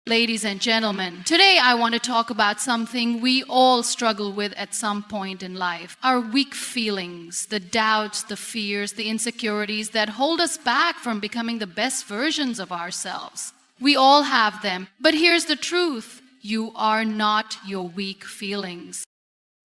Ladies and gentlemen, today I want to talk about something we all struggle with at some point in life. Our weak feelings, the doubts, the fears, the insecurities that hold us back from becoming the best versions of ourselves. We all have them, but here's the truth. You are not your weak feelings.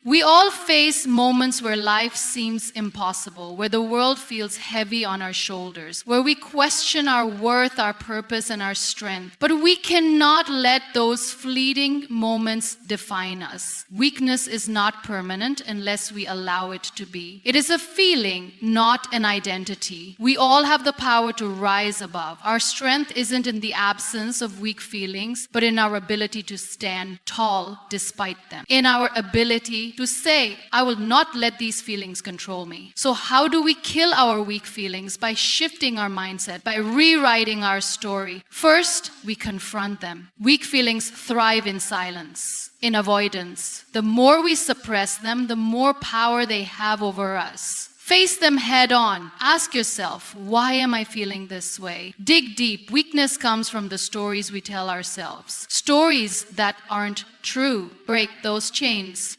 We all face moments where life seems impossible, where the world feels heavy on our shoulders, where we question our worth, our purpose, and our strength. But we cannot let those fleeting moments define us. Weakness is not permanent unless we allow it to be. It is a feeling, not an identity. We all have the power to rise above. Our strength isn't in the absence of weak feelings, but in our ability to stand tall despite them. In our ability to say, I will not let these feelings control me. So how do we kill our weak feelings? By shifting our mindset, by rewriting our story. First, we confront them. Weak feelings thrive in silence, in avoidance. The more we suppress them, the more power they have over us. Face them head on. Ask yourself, why am I feeling this way? Dig deep. Weakness comes from the stories we tell ourselves. Stories that aren't true. Break those chains.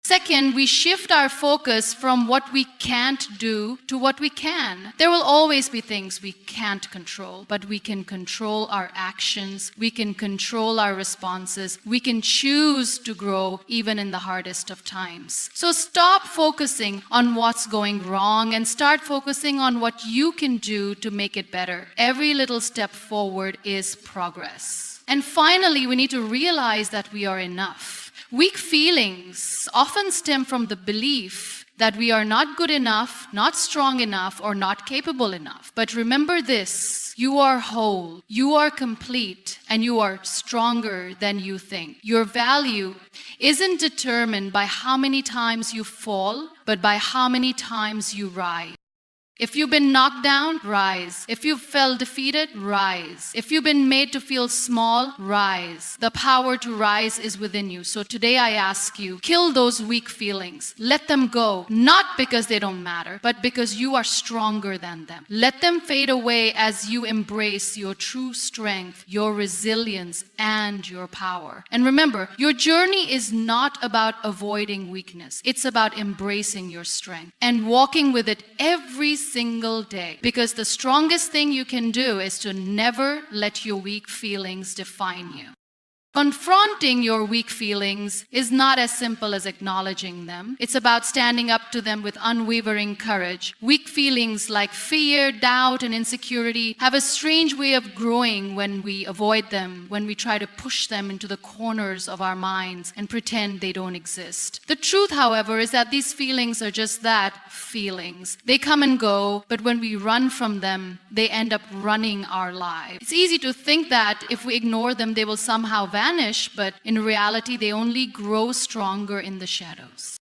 Second, we shift our focus from what we can't do to what we can. There will always be things we can't control, but we can control our actions. We can control our responses. We can choose to grow even in the hardest of times. So stop focusing on what's going wrong and start focusing on what you can do to make it better. Every little step forward is progress. And finally, we need to realize that we are enough. Weak feelings often stem from the belief that we are not good enough, not strong enough, or not capable enough. But remember this, you are whole, you are complete, and you are stronger than you think. Your value isn't determined by how many times you fall, but by how many times you rise. If you've been knocked down, rise. If you felt defeated, rise. If you've been made to feel small, rise. The power to rise is within you. So today I ask you, kill those weak feelings. Let them go, not because they don't matter, but because you are stronger than them. Let them fade away as you embrace your true strength, your resilience, and your power. And remember, your journey is not about avoiding weakness. It's about embracing your strength and walking with it every single day, because the strongest thing you can do is to never let your weak feelings define you. Confronting your weak feelings is not as simple as acknowledging them. It's about standing up to them with unwavering courage. Weak feelings like fear, doubt, and insecurity have a strange way of growing when we avoid them, when we try to push them into the corners of our minds and pretend they don't exist. The truth, however, is that these feelings are just that, feelings. They come and go, but when we run from them, they end up running our lives. It's easy to think that if we ignore them, they will somehow vanish, but in reality, they only grow stronger in the shadows.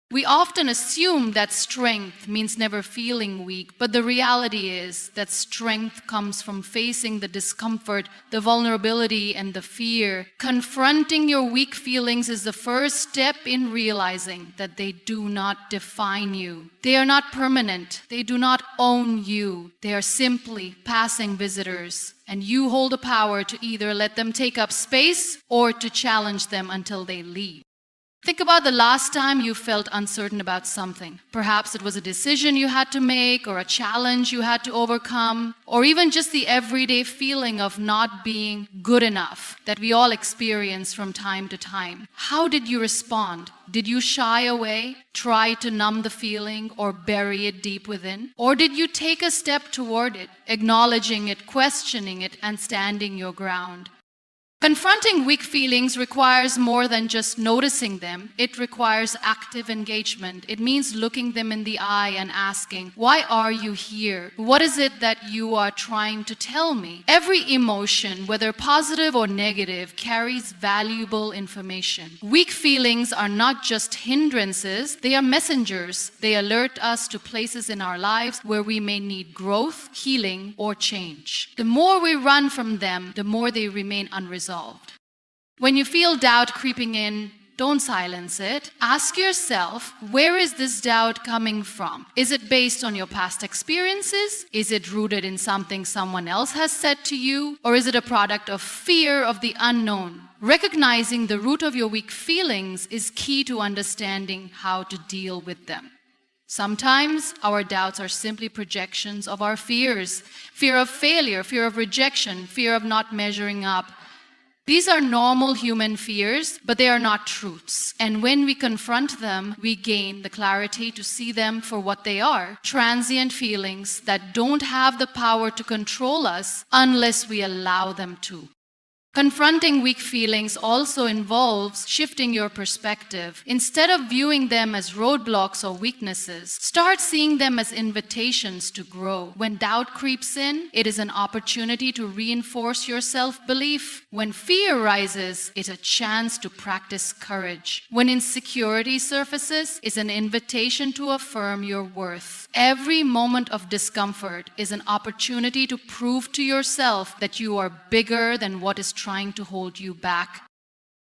We often assume that strength means never feeling weak, but the reality is that strength comes from facing the discomfort, the vulnerability, and the fear. Confronting your weak feelings is the first step in realizing that they do not define you. They are not permanent. They do not own you. They are simply passing visitors. And you hold the power to either let them take up space or to challenge them until they leave. Think about the last time you felt uncertain about something. Perhaps it was a decision you had to make, or a challenge you had to overcome, or even just the everyday feeling of not being good enough that we all experience from time to time. How did you respond? Did you shy away, try to numb the feeling, or bury it deep within? Or did you take a step toward it, acknowledging it, questioning it, and standing your ground? Confronting weak feelings requires more than just noticing them. It requires active engagement. It means looking them in the eye and asking, why are you here? What is it that you are trying to tell me? Every emotion, whether positive or negative, carries valuable information. Weak feelings are not just hindrances, they are messengers. They alert us to places in our lives where we may need growth, healing, or change. The more we run from them, the more they remain unresolved. When you feel doubt creeping in, Don't silence it. Ask yourself, where is this doubt coming from? Is it based on your past experiences? Is it rooted in something someone else has said to you? Or is it a product of fear of the unknown? Recognizing the root of your weak feelings is key to understanding how to deal with them. Sometimes our doubts are simply projections of our fears. Fear of failure, fear of rejection, fear of not measuring up. These are normal human fears, but they are not truths. And when we confront them, we gain the clarity to see them for what they are: transient feelings that don't have the power to control us unless we allow them to. Confronting weak feelings also involves shifting your perspective. Instead of viewing them as roadblocks or weaknesses, start seeing them as invitations to grow. When doubt creeps in, it is an opportunity to reinforce your self-belief. When fear rises, it's a chance to practice courage. When insecurity surfaces, it's an invitation to affirm your worth. Every moment of discomfort is an opportunity to prove to yourself that you are bigger than what is trying to hold you back.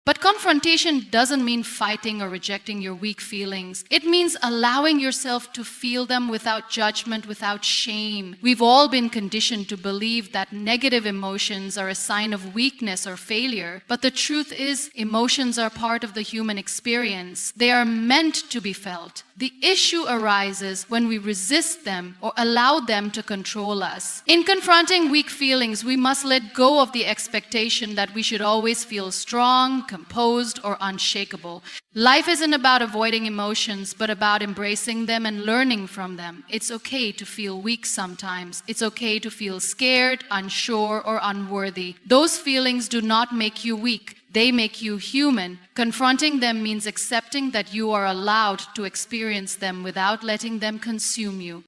But confrontation doesn't mean fighting or rejecting your weak feelings. It means allowing yourself to feel them without judgment, without shame. We've all been conditioned to believe that negative emotions are a sign of weakness or failure. But the truth is, emotions are part of the human experience. They are meant to be felt. The issue arises when we resist them or allow them to control us. In confronting weak feelings, we must let go of the expectation that we should always feel strong, composed, or unshakable. Life isn't about avoiding emotions, but about embracing them and learning from them. It's okay to feel weak sometimes. It's okay to feel scared, unsure, or unworthy. Those feelings do not make you weak. They make you human. Confronting them means accepting that you are allowed to experience them without letting them consume you.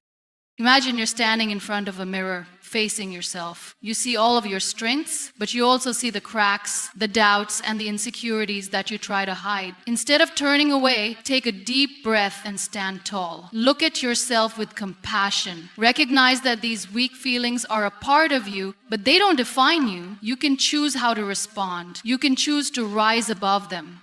Imagine you're standing in front of a mirror, facing yourself. You see all of your strengths, but you also see the cracks, the doubts, and the insecurities that you try to hide. Instead of turning away, take a deep breath and stand tall. Look at yourself with compassion. Recognize that these weak feelings are a part of you, but they don't define you. You can choose how to respond. You can choose to rise above them.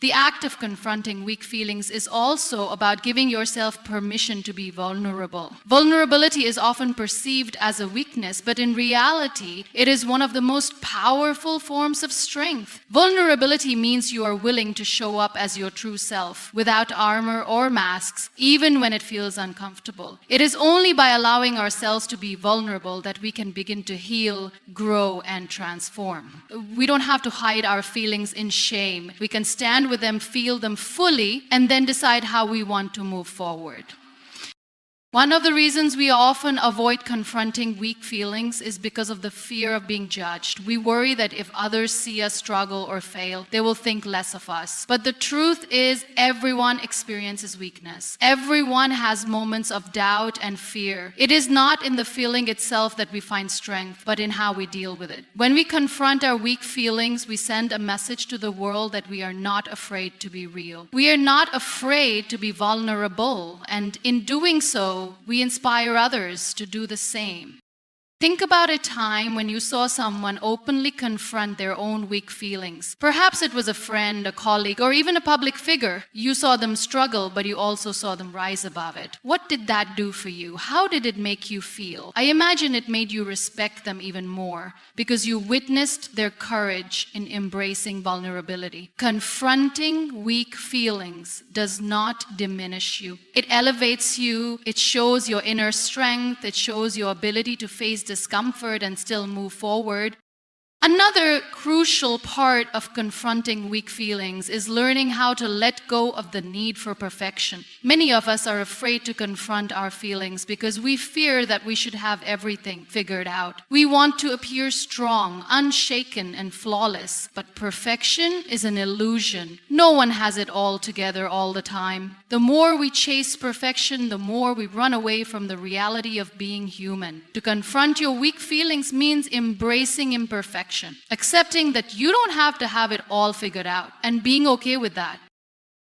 The act of confronting weak feelings is also about giving yourself permission to be vulnerable. Vulnerability is often perceived as a weakness, but in reality, it is one of the most powerful forms of strength. Vulnerability means you are willing to show up as your true self, without armor or masks, even when it feels uncomfortable. It is only by allowing ourselves to be vulnerable that we can begin to heal, grow, and transform. We don't have to hide our feelings in shame. We can stand with them, feel them fully, and then decide how we want to move forward. One of the reasons we often avoid confronting weak feelings is because of the fear of being judged. We worry that if others see us struggle or fail, they will think less of us. But the truth is, everyone experiences weakness. Everyone has moments of doubt and fear. It is not in the feeling itself that we find strength, but in how we deal with it. When we confront our weak feelings, we send a message to the world that we are not afraid to be real. We are not afraid to be vulnerable, and in doing so, we inspire others to do the same. Think about a time when you saw someone openly confront their own weak feelings. Perhaps it was a friend, a colleague, or even a public figure. You saw them struggle, but you also saw them rise above it. What did that do for you? How did it make you feel? I imagine it made you respect them even more because you witnessed their courage in embracing vulnerability. Confronting weak feelings does not diminish you. It elevates you. It shows your inner strength. It shows your ability to face discomfort and still move forward. Another crucial part of confronting weak feelings is learning how to let go of the need for perfection. Many of us are afraid to confront our feelings because we fear that we should have everything figured out. We want to appear strong, unshaken, and flawless, but perfection is an illusion. No one has it all together all the time. The more we chase perfection, the more we run away from the reality of being human. To confront your weak feelings means embracing imperfection. Accepting that you don't have to have it all figured out and being okay with that.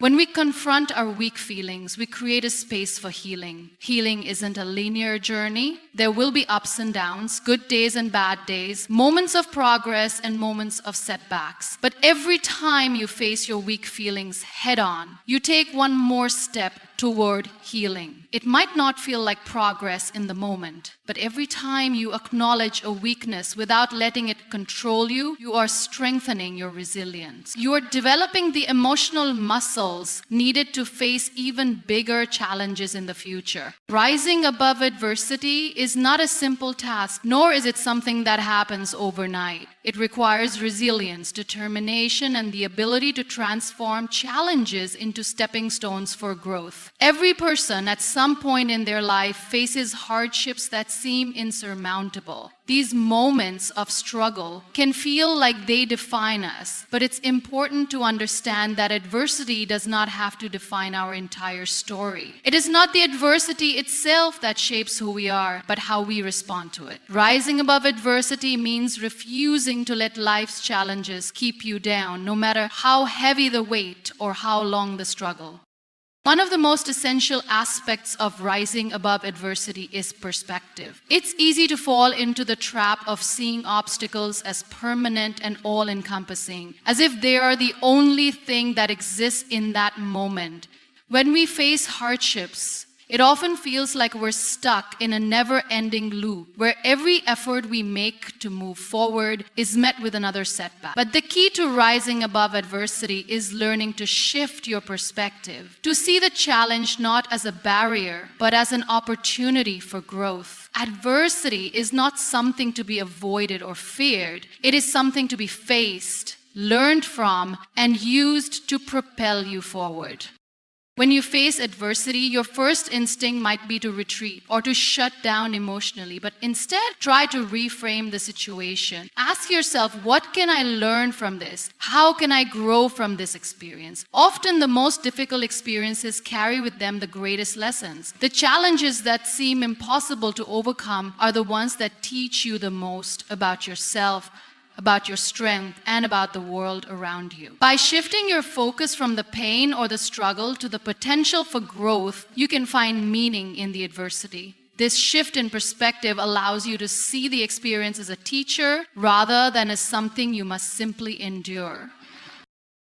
When we confront our weak feelings, we create a space for healing. Healing isn't a linear journey. There will be ups and downs, good days and bad days, moments of progress and moments of setbacks. But every time you face your weak feelings head on, you take one more step toward healing. It might not feel like progress in the moment, but every time you acknowledge a weakness without letting it control you, you are strengthening your resilience. You are developing the emotional muscles needed to face even bigger challenges in the future. Rising above adversity is not a simple task, nor is it something that happens overnight. It requires resilience, determination, and the ability to transform challenges into stepping stones for growth. Every person at some point in their life faces hardships that seem insurmountable. These moments of struggle can feel like they define us, but it's important to understand that adversity does not have to define our entire story. It is not the adversity itself that shapes who we are, but how we respond to it. Rising above adversity means refusing to let life's challenges keep you down, no matter how heavy the weight or how long the struggle. One of the most essential aspects of rising above adversity is perspective. It's easy to fall into the trap of seeing obstacles as permanent and all-encompassing, as if they are the only thing that exists in that moment. When we face hardships, it often feels like we're stuck in a never-ending loop where every effort we make to move forward is met with another setback. But the key to rising above adversity is learning to shift your perspective, to see the challenge not as a barrier, but as an opportunity for growth. Adversity is not something to be avoided or feared. It is something to be faced, learned from, and used to propel you forward. When you face adversity, your first instinct might be to retreat or to shut down emotionally, but instead try to reframe the situation. Ask yourself, what can I learn from this? How can I grow from this experience? Often the most difficult experiences carry with them the greatest lessons. The challenges that seem impossible to overcome are the ones that teach you the most about yourself, about your strength, and about the world around you. By shifting your focus from the pain or the struggle to the potential for growth, you can find meaning in the adversity. This shift in perspective allows you to see the experience as a teacher rather than as something you must simply endure.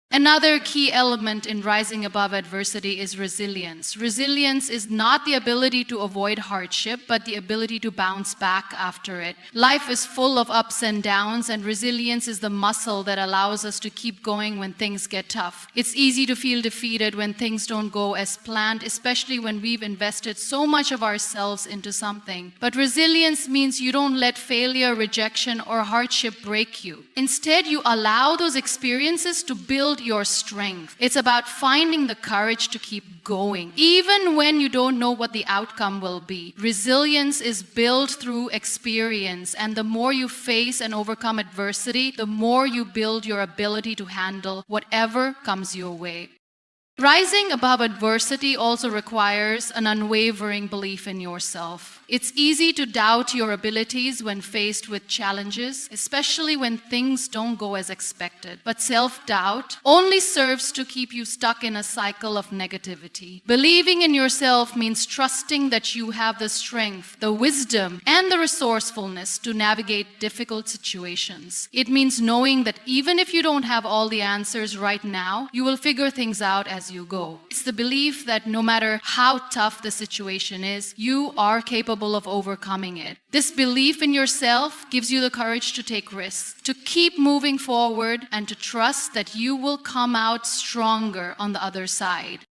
Another key element in rising above adversity is resilience. Resilience is not the ability to avoid hardship, but the ability to bounce back after it. Life is full of ups and downs, and resilience is the muscle that allows us to keep going when things get tough. It's easy to feel defeated when things don't go as planned, especially when we've invested so much of ourselves into something. But resilience means you don't let failure, rejection, or hardship break you. Instead, you allow those experiences to build your strength. It's about finding the courage to keep going, even when you don't know what the outcome will be. Resilience is built through experience, and the more you face and overcome adversity, the more you build your ability to handle whatever comes your way. Rising above adversity also requires an unwavering belief in yourself. It's easy to doubt your abilities when faced with challenges, especially when things don't go as expected. But self-doubt only serves to keep you stuck in a cycle of negativity. Believing in yourself means trusting that you have the strength, the wisdom, and the resourcefulness to navigate difficult situations. It means knowing that even if you don't have all the answers right now, you will figure things out as you go. It's the belief that no matter how tough the situation is, you are capable of overcoming it. This belief in yourself gives you the courage to take risks, to keep moving forward, and to trust that you will come out stronger on the other side.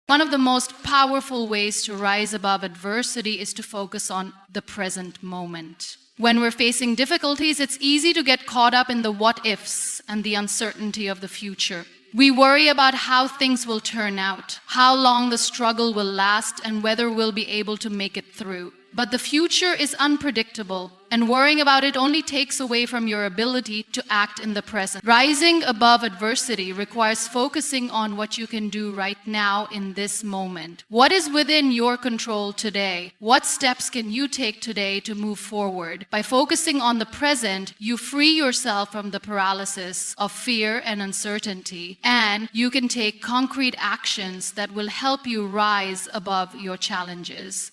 One of the most powerful ways to rise above adversity is to focus on the present moment. When we're facing difficulties, it's easy to get caught up in the what-ifs and the uncertainty of the future. We worry about how things will turn out, how long the struggle will last, and whether we'll be able to make it through. But the future is unpredictable, and worrying about it only takes away from your ability to act in the present. Rising above adversity requires focusing on what you can do right now in this moment. What is within your control today? What steps can you take today to move forward? By focusing on the present, you free yourself from the paralysis of fear and uncertainty, and you can take concrete actions that will help you rise above your challenges.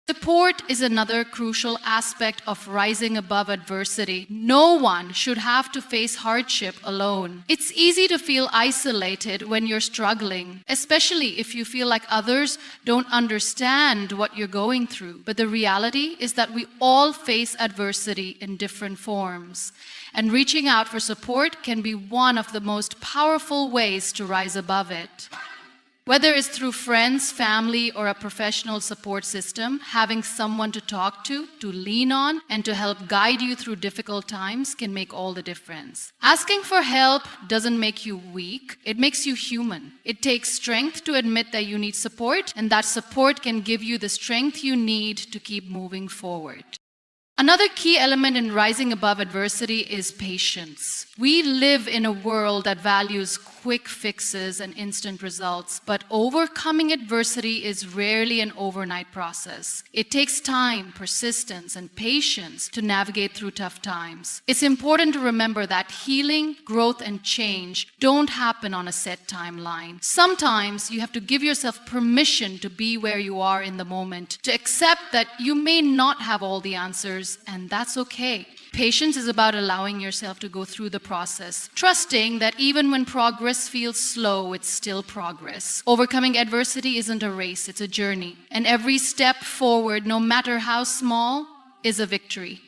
Support is another crucial aspect of rising above adversity. No one should have to face hardship alone. It's easy to feel isolated when you're struggling, especially if you feel like others don't understand what you're going through. But the reality is that we all face adversity in different forms, and reaching out for support can be one of the most powerful ways to rise above it. Whether it's through friends, family, or a professional support system, having someone to talk to lean on, and to help guide you through difficult times can make all the difference. Asking for help doesn't make you weak, it makes you human. It takes strength to admit that you need support, and that support can give you the strength you need to keep moving forward. Another key element in rising above adversity is patience. We live in a world that values quick fixes and instant results, but overcoming adversity is rarely an overnight process. It takes time, persistence, and patience to navigate through tough times. It's important to remember that healing, growth, and change don't happen on a set timeline. Sometimes you have to give yourself permission to be where you are in the moment, to accept that you may not have all the answers, and that's okay. Patience is about allowing yourself to go through the process, trusting that even when progress feels slow, it's still progress. Overcoming adversity isn't a race, it's a journey. And every step forward, no matter how small, is a victory.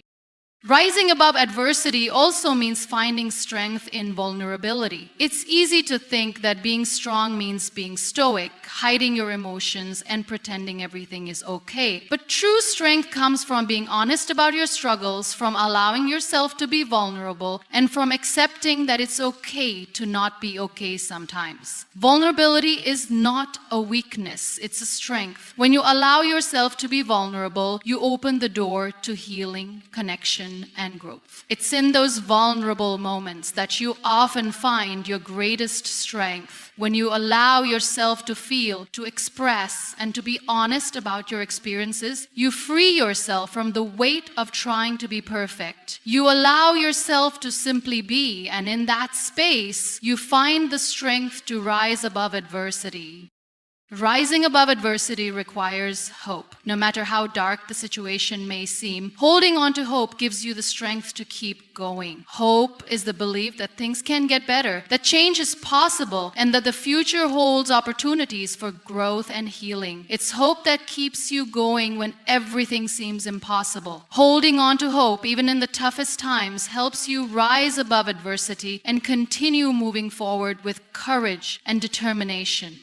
Rising above adversity also means finding strength in vulnerability. It's easy to think that being strong means being stoic, hiding your emotions, and pretending everything is okay. But true strength comes from being honest about your struggles, from allowing yourself to be vulnerable, and from accepting that it's okay to not be okay sometimes. Vulnerability is not a weakness, it's a strength. When you allow yourself to be vulnerable, you open the door to healing, connection, and growth. It's in those vulnerable moments that you often find your greatest strength. When you allow yourself to feel, to express, and to be honest about your experiences, you free yourself from the weight of trying to be perfect. You allow yourself to simply be, and in that space, you find the strength to rise above adversity. Rising above adversity requires hope. No matter how dark the situation may seem, holding on to hope gives you the strength to keep going. Hope is the belief that things can get better, that change is possible, and that the future holds opportunities for growth and healing. It's hope that keeps you going when everything seems impossible. Holding on to hope, even in the toughest times, helps you rise above adversity and continue moving forward with courage and determination.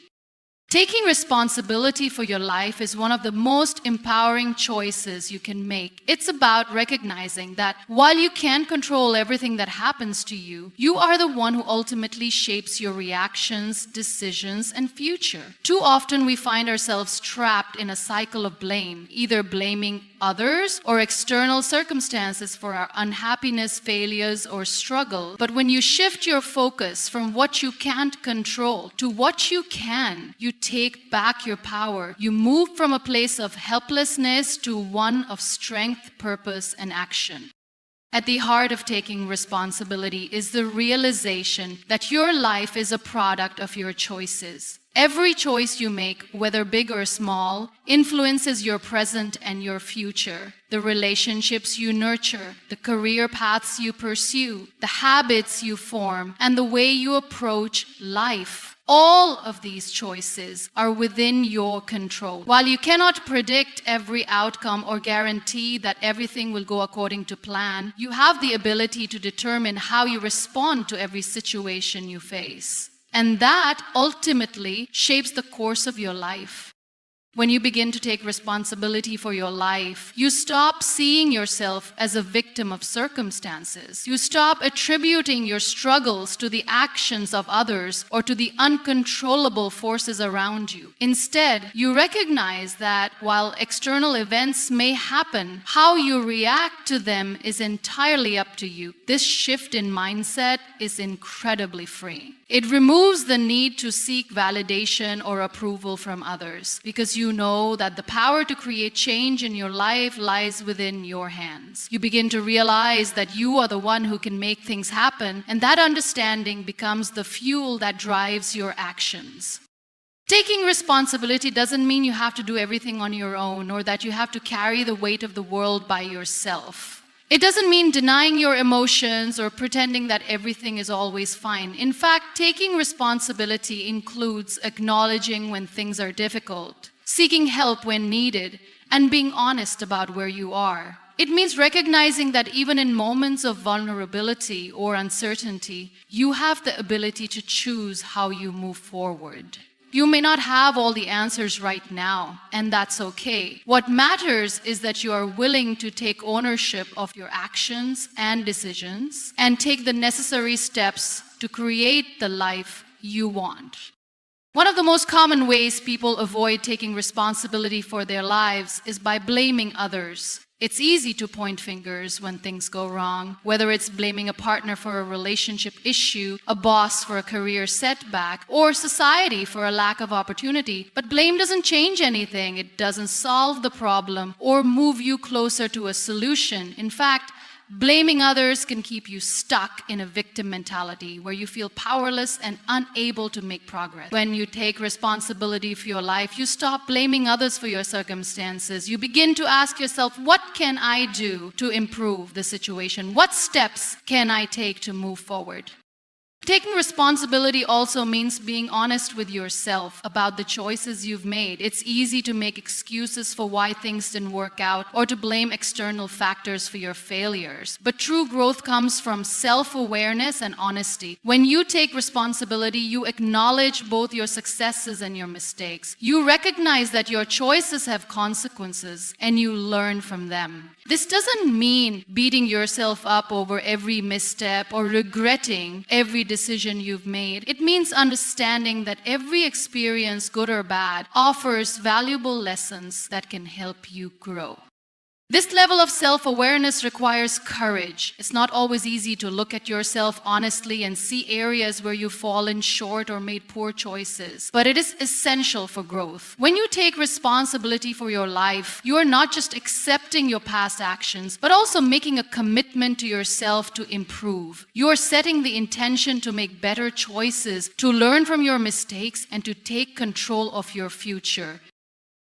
Taking responsibility for your life is one of the most empowering choices you can make. It's about recognizing that while you can't control everything that happens to you, you are the one who ultimately shapes your reactions, decisions, and future. Too often we find ourselves trapped in a cycle of blame, either blaming others or external circumstances for our unhappiness, failures, or struggle. But when you shift your focus from what you can't control to what you can, you take back your power. You move from a place of helplessness to one of strength, purpose, and action. At the heart of taking responsibility is the realization that your life is a product of your choices. Every choice you make, whether big or small, influences your present and your future. The relationships you nurture, the career paths you pursue, the habits you form, and the way you approach life. All of these choices are within your control. While you cannot predict every outcome or guarantee that everything will go according to plan, you have the ability to determine how you respond to every situation you face. And that ultimately shapes the course of your life. When you begin to take responsibility for your life, you stop seeing yourself as a victim of circumstances. You stop attributing your struggles to the actions of others or to the uncontrollable forces around you. Instead, you recognize that while external events may happen, how you react to them is entirely up to you. This shift in mindset is incredibly freeing. It removes the need to seek validation or approval from others because you know that the power to create change in your life lies within your hands. You begin to realize that you are the one who can make things happen, and that understanding becomes the fuel that drives your actions. Taking responsibility doesn't mean you have to do everything on your own or that you have to carry the weight of the world by yourself. It doesn't mean denying your emotions or pretending that everything is always fine. In fact, taking responsibility includes acknowledging when things are difficult, seeking help when needed, and being honest about where you are. It means recognizing that even in moments of vulnerability or uncertainty, you have the ability to choose how you move forward. You may not have all the answers right now, and that's okay. What matters is that you are willing to take ownership of your actions and decisions and take the necessary steps to create the life you want. One of the most common ways people avoid taking responsibility for their lives is by blaming others. It's easy to point fingers when things go wrong, whether it's blaming a partner for a relationship issue, a boss for a career setback, or society for a lack of opportunity. But blame doesn't change anything. It doesn't solve the problem or move you closer to a solution. In fact, blaming others can keep you stuck in a victim mentality where you feel powerless and unable to make progress. When you take responsibility for your life, you stop blaming others for your circumstances. You begin to ask yourself, what can I do to improve the situation? What steps can I take to move forward? Taking responsibility also means being honest with yourself about the choices you've made. It's easy to make excuses for why things didn't work out or to blame external factors for your failures. But true growth comes from self-awareness and honesty. When you take responsibility, you acknowledge both your successes and your mistakes. You recognize that your choices have consequences and you learn from them. This doesn't mean beating yourself up over every misstep or regretting every decision you've made. It means understanding that every experience, good or bad, offers valuable lessons that can help you grow. This level of self-awareness requires courage. It's not always easy to look at yourself honestly and see areas where you've fallen short or made poor choices, but it is essential for growth. When you take responsibility for your life, you are not just accepting your past actions, but also making a commitment to yourself to improve. You are setting the intention to make better choices, to learn from your mistakes, and to take control of your future.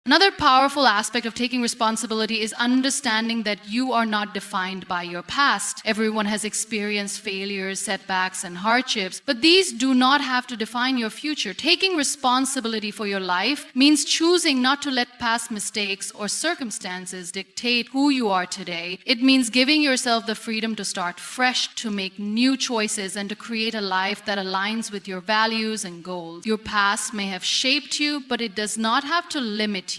Another powerful aspect of taking responsibility is understanding that you are not defined by your past. Everyone has experienced failures, setbacks, and hardships, but these do not have to define your future. Taking responsibility for your life means choosing not to let past mistakes or circumstances dictate who you are today. It means giving yourself the freedom to start fresh, to make new choices, and to create a life that aligns with your values and goals. Your past may have shaped you, but it does not have to limit you.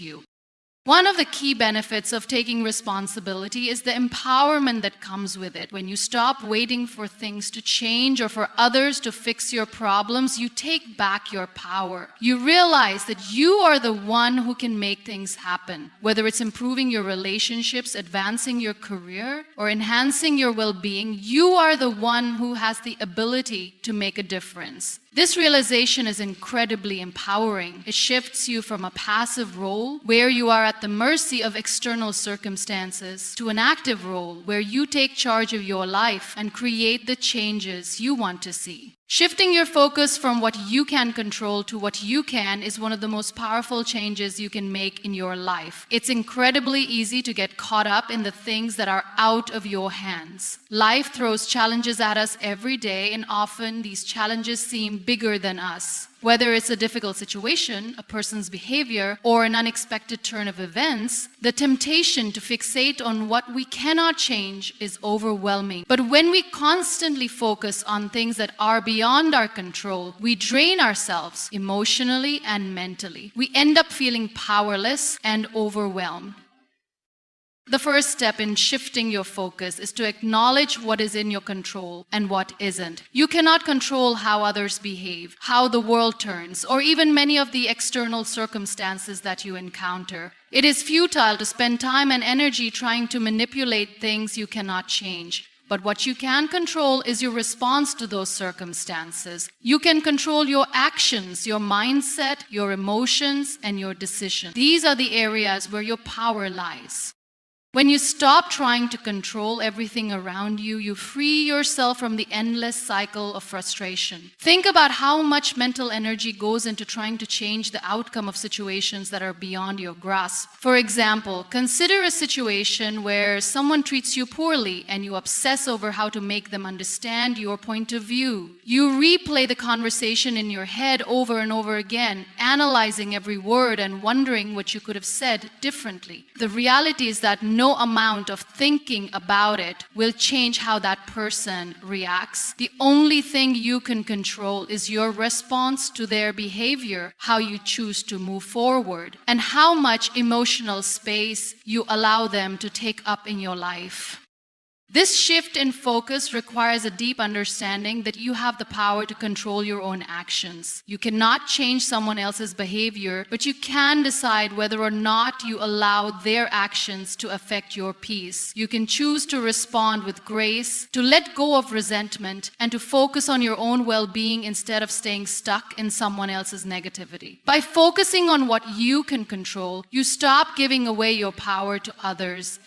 One of the key benefits of taking responsibility is the empowerment that comes with it. When you stop waiting for things to change or for others to fix your problems, you take back your power. You realize that you are the one who can make things happen. Whether it's improving your relationships, advancing your career, or enhancing your well-being, you are the one who has the ability to make a difference. This realization is incredibly empowering. It shifts you from a passive role where you are at the mercy of external circumstances to an active role where you take charge of your life and create the changes you want to see. Shifting your focus from what you can control to what you can is one of the most powerful changes you can make in your life. It's incredibly easy to get caught up in the things that are out of your hands. Life throws challenges at us every day, and often these challenges seem bigger than us. Whether it's a difficult situation, a person's behavior, or an unexpected turn of events, the temptation to fixate on what we cannot change is overwhelming. But when we constantly focus on things that are beyond beyond our control, we drain ourselves emotionally and mentally. We end up feeling powerless and overwhelmed. The first step in shifting your focus is to acknowledge what is in your control and what isn't. You cannot control how others behave, how the world turns, or even many of the external circumstances that you encounter. It is futile to spend time and energy trying to manipulate things you cannot change. But what you can control is your response to those circumstances. You can control your actions, your mindset, your emotions, and your decisions. These are the areas where your power lies. When you stop trying to control everything around you, you free yourself from the endless cycle of frustration. Think about how much mental energy goes into trying to change the outcome of situations that are beyond your grasp. For example, consider a situation where someone treats you poorly and you obsess over how to make them understand your point of view. You replay the conversation in your head over and over again, analyzing every word and wondering what you could have said differently. The reality is that no amount of thinking about it will change how that person reacts. The only thing you can control is your response to their behavior, how you choose to move forward, and how much emotional space you allow them to take up in your life. This shift in focus requires a deep understanding that you have the power to control your own actions. You cannot change someone else's behavior, but you can decide whether or not you allow their actions to affect your peace. You can choose to respond with grace, to let go of resentment, and to focus on your own well-being instead of staying stuck in someone else's negativity. By focusing on what you can control, you stop giving away your power to others.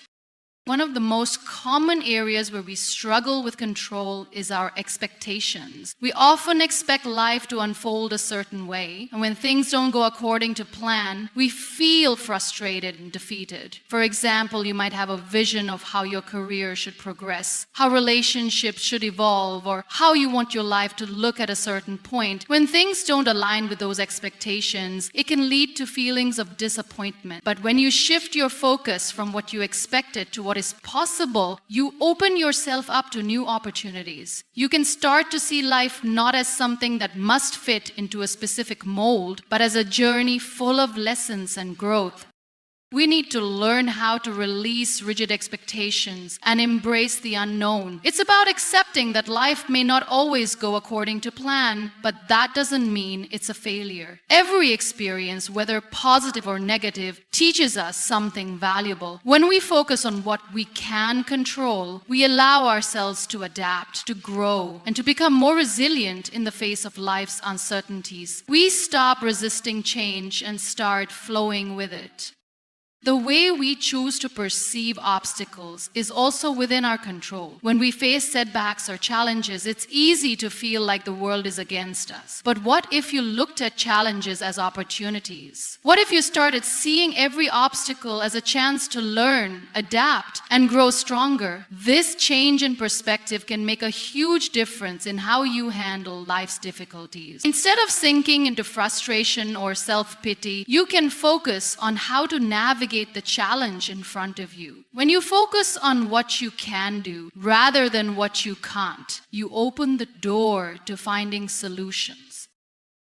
One of the most common areas where we struggle with control is our expectations. We often expect life to unfold a certain way, and when things don't go according to plan, we feel frustrated and defeated. For example, you might have a vision of how your career should progress, how relationships should evolve, or how you want your life to look at a certain point. When things don't align with those expectations, it can lead to feelings of disappointment. But when you shift your focus from what you expected to what is possible, you open yourself up to new opportunities. You can start to see life not as something that must fit into a specific mold, but as a journey full of lessons and growth. We need to learn how to release rigid expectations and embrace the unknown. It's about accepting that life may not always go according to plan, but that doesn't mean it's a failure. Every experience, whether positive or negative, teaches us something valuable. When we focus on what we can control, we allow ourselves to adapt, to grow, and to become more resilient in the face of life's uncertainties. We stop resisting change and start flowing with it. The way we choose to perceive obstacles is also within our control. When we face setbacks or challenges, it's easy to feel like the world is against us. But what if you looked at challenges as opportunities? What if you started seeing every obstacle as a chance to learn, adapt, and grow stronger? This change in perspective can make a huge difference in how you handle life's difficulties. Instead of sinking into frustration or self-pity, you can focus on how to navigate the challenge in front of you. When you focus on what you can do rather than what you can't, you open the door to finding solutions.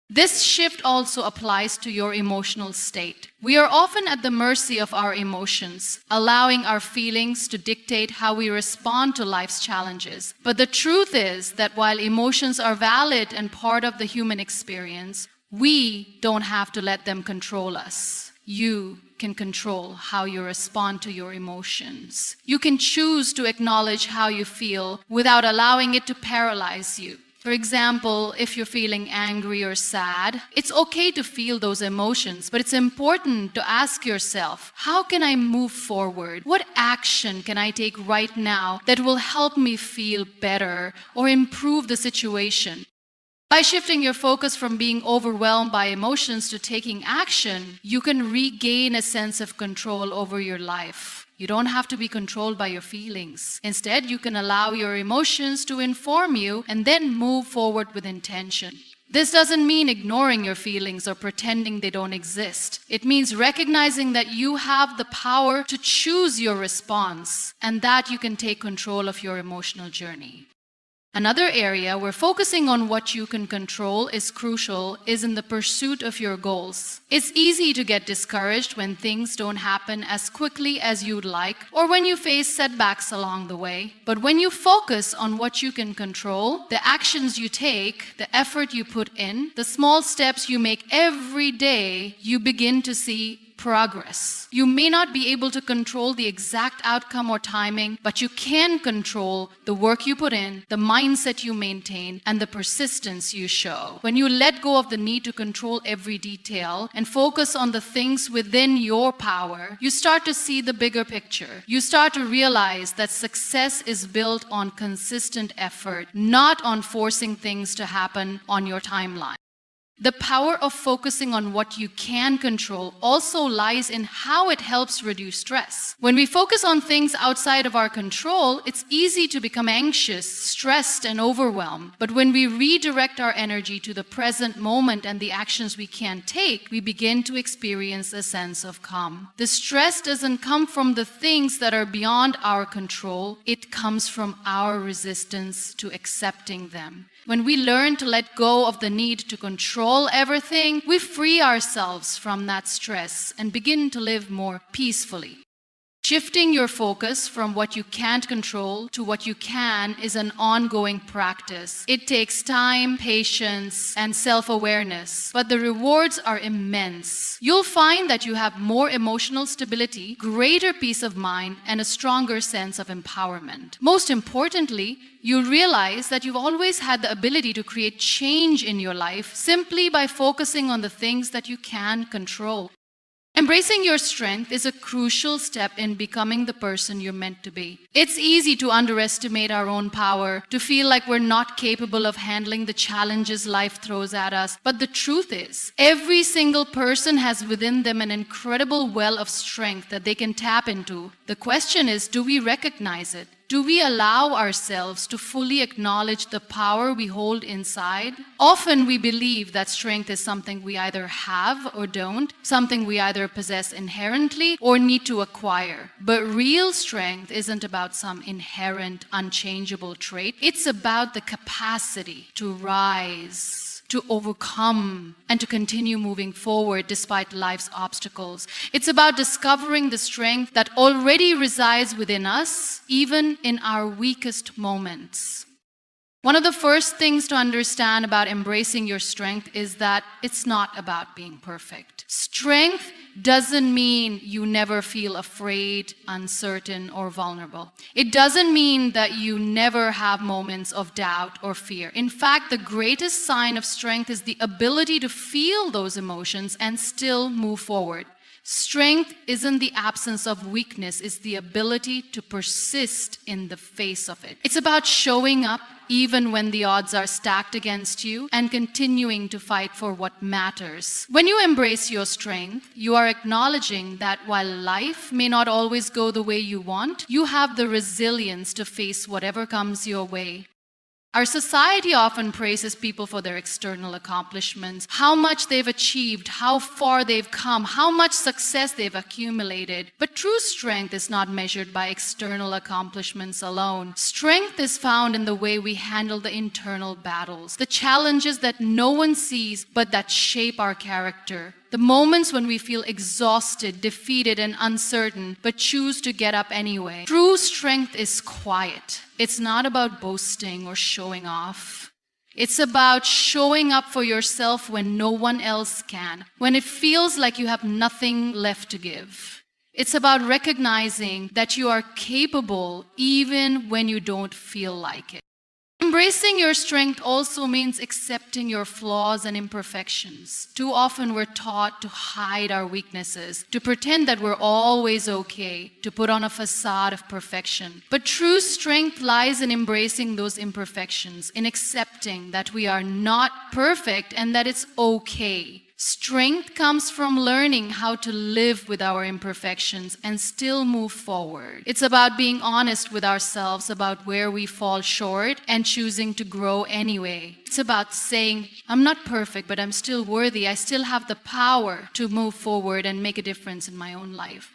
This shift also applies to your emotional state. We are often at the mercy of our emotions, allowing our feelings to dictate how we respond to life's challenges. But the truth is that while emotions are valid and part of the human experience, we don't have to let them control us. You can control how you respond to your emotions. You can choose to acknowledge how you feel without allowing it to paralyze you. For example, if you're feeling angry or sad, it's okay to feel those emotions, but it's important to ask yourself, how can I move forward? What action can I take right now that will help me feel better or improve the situation? By shifting your focus from being overwhelmed by emotions to taking action, you can regain a sense of control over your life. You don't have to be controlled by your feelings. Instead, you can allow your emotions to inform you and then move forward with intention. This doesn't mean ignoring your feelings or pretending they don't exist. It means recognizing that you have the power to choose your response and that you can take control of your emotional journey. Another area where focusing on what you can control is crucial is in the pursuit of your goals. It's easy to get discouraged when things don't happen as quickly as you'd like or when you face setbacks along the way. But when you focus on what you can control, the actions you take, the effort you put in, the small steps you make every day, you begin to see progress. You may not be able to control the exact outcome or timing, but you can control the work you put in, the mindset you maintain, and the persistence you show. When you let go of the need to control every detail and focus on the things within your power, you start to see the bigger picture. You start to realize that success is built on consistent effort, not on forcing things to happen on your timeline. The power of focusing on what you can control also lies in how it helps reduce stress. When we focus on things outside of our control, it's easy to become anxious, stressed, and overwhelmed. But when we redirect our energy to the present moment and the actions we can take, we begin to experience a sense of calm. The stress doesn't come from the things that are beyond our control. It comes from our resistance to accepting them. When we learn to let go of the need to control everything, we free ourselves from that stress and begin to live more peacefully. Shifting your focus from what you can't control to what you can is an ongoing practice. It takes time, patience, and self-awareness, but the rewards are immense. You'll find that you have more emotional stability, greater peace of mind, and a stronger sense of empowerment. Most importantly, you realize that you've always had the ability to create change in your life simply by focusing on the things that you can control. Embracing your strength is a crucial step in becoming the person you're meant to be. It's easy to underestimate our own power, to feel like we're not capable of handling the challenges life throws at us. But the truth is, every single person has within them an incredible well of strength that they can tap into. The question is, do we recognize it? Do we allow ourselves to fully acknowledge the power we hold inside? Often we believe that strength is something we either have or don't, something we either possess inherently or need to acquire. But real strength isn't about some inherent, unchangeable trait. It's about the capacity to rise, to overcome, and to continue moving forward despite life's obstacles. It's about discovering the strength that already resides within us, even in our weakest moments. One of the first things to understand about embracing your strength is that it's not about being perfect. Strength doesn't mean you never feel afraid, uncertain, or vulnerable. It doesn't mean that you never have moments of doubt or fear. In fact, the greatest sign of strength is the ability to feel those emotions and still move forward. Strength isn't the absence of weakness, it's the ability to persist in the face of it. It's about showing up even when the odds are stacked against you and continuing to fight for what matters. When you embrace your strength, you are acknowledging that while life may not always go the way you want, you have the resilience to face whatever comes your way. Our society often praises people for their external accomplishments, how much they've achieved, how far they've come, how much success they've accumulated. But true strength is not measured by external accomplishments alone. Strength is found in the way we handle the internal battles, the challenges that no one sees but that shape our character. The moments when we feel exhausted, defeated, and uncertain, but choose to get up anyway. True strength is quiet. It's not about boasting or showing off. It's about showing up for yourself when no one else can, when it feels like you have nothing left to give. It's about recognizing that you are capable even when you don't feel like it. Embracing your strength also means accepting your flaws and imperfections. Too often we're taught to hide our weaknesses, to pretend that we're always okay, to put on a facade of perfection. But true strength lies in embracing those imperfections, in accepting that we are not perfect and that it's okay. Strength comes from learning how to live with our imperfections and still move forward. It's about being honest with ourselves about where we fall short and choosing to grow anyway. It's about saying, I'm not perfect, but I'm still worthy. I still have the power to move forward and make a difference in my own life.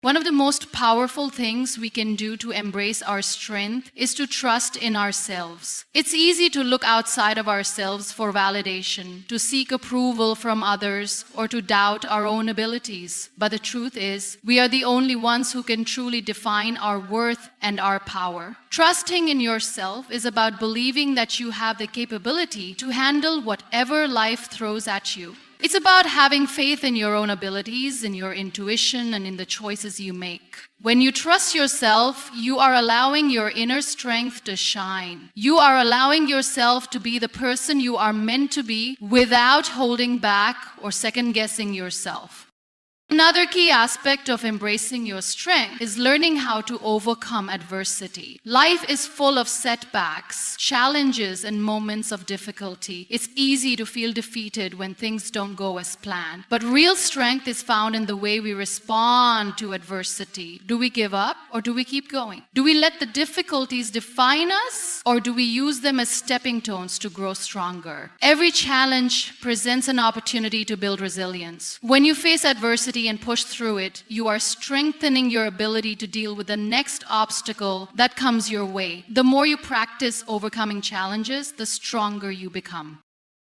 One of the most powerful things we can do to embrace our strength is to trust in ourselves. It's easy to look outside of ourselves for validation, to seek approval from others, or to doubt our own abilities. But the truth is, we are the only ones who can truly define our worth and our power. Trusting in yourself is about believing that you have the capability to handle whatever life throws at you. It's about having faith in your own abilities, in your intuition, and in the choices you make. When you trust yourself, you are allowing your inner strength to shine. You are allowing yourself to be the person you are meant to be without holding back or second-guessing yourself. Another key aspect of embracing your strength is learning how to overcome adversity. Life is full of setbacks, challenges, and moments of difficulty. It's easy to feel defeated when things don't go as planned. But real strength is found in the way we respond to adversity. Do we give up or do we keep going? Do we let the difficulties define us or do we use them as stepping stones to grow stronger? Every challenge presents an opportunity to build resilience. When you face adversity and push through it, you are strengthening your ability to deal with the next obstacle that comes your way. The more you practice overcoming challenges, the stronger you become.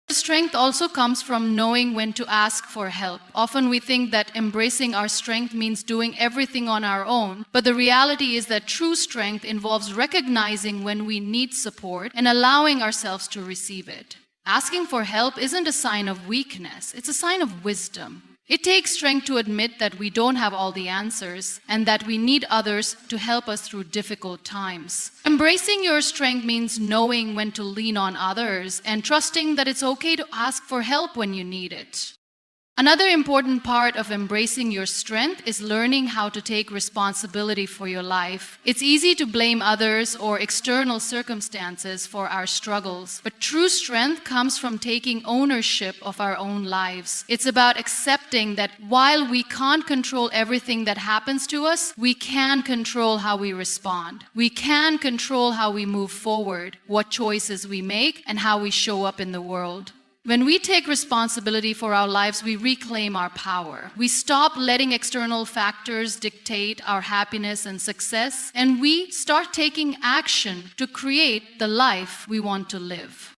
Strength also comes from knowing when to ask for help. Often we think that embracing our strength means doing everything on our own, but the reality is that true strength involves recognizing when we need support and allowing ourselves to receive it. Asking for help isn't a sign of weakness, it's a sign of wisdom. It takes strength to admit that we don't have all the answers and that we need others to help us through difficult times. Embracing your strength means knowing when to lean on others and trusting that it's okay to ask for help when you need it. Another important part of embracing your strength is learning how to take responsibility for your life. It's easy to blame others or external circumstances for our struggles, but true strength comes from taking ownership of our own lives. It's about accepting that while we can't control everything that happens to us, we can control how we respond. We can control how we move forward, what choices we make, and how we show up in the world. When we take responsibility for our lives, we reclaim our power. We stop letting external factors dictate our happiness and success, and we start taking action to create the life we want to live.